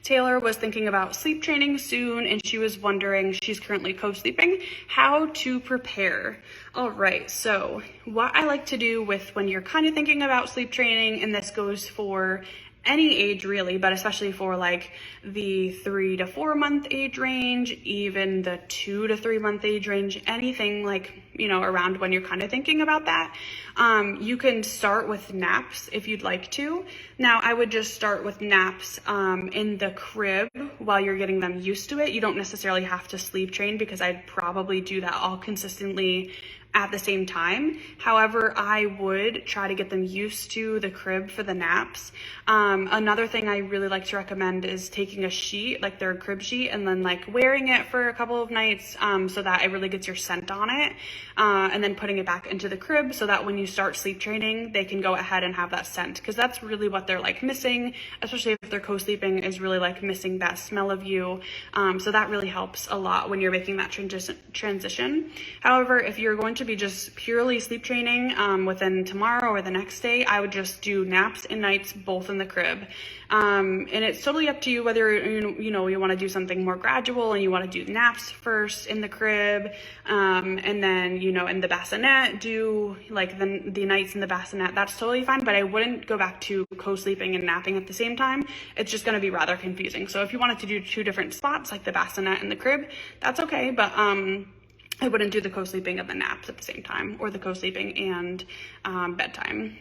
Taylor was thinking about sleep training soon, and she was wondering, she's currently co-sleeping, how to prepare. All right, so what I like to do with when you're kind of thinking about sleep training, and this goes for any age really, but especially for like the 3 to 4 month age range, even the 2 to 3 month age range, anything like, you know, around when you're kind of thinking about that. You can start with naps if you'd like to. Now, I would just start with naps in the crib while you're getting them used to it. You don't necessarily have to sleep train, because I'd probably do that all consistently at the same time. However, I would try to get them used to the crib for the naps. Another thing I really like to recommend is taking a sheet, like their crib sheet, and then like wearing it for a couple of nights so that it really gets your scent on it, and then putting it back into the crib so that when you start sleep training, they can go ahead and have that scent, because that's really what they're like missing, especially if they're co-sleeping, is really like missing that smell of you. So that really helps a lot when you're making that transition. However, if you're going to be just purely sleep training within tomorrow or the next day, I would just do naps and nights both in the crib. And it's totally up to you whether you want to do something more gradual and you want to do naps first in the crib, and then in the bassinet do like the nights in the bassinet. That's totally fine, but I wouldn't go back to co-sleeping and napping at the same time. It's just going to be rather confusing. So if you wanted to do 2 different spots, like the bassinet and the crib, that's okay, but I wouldn't do the co-sleeping and the naps at the same time, or the co-sleeping and bedtime.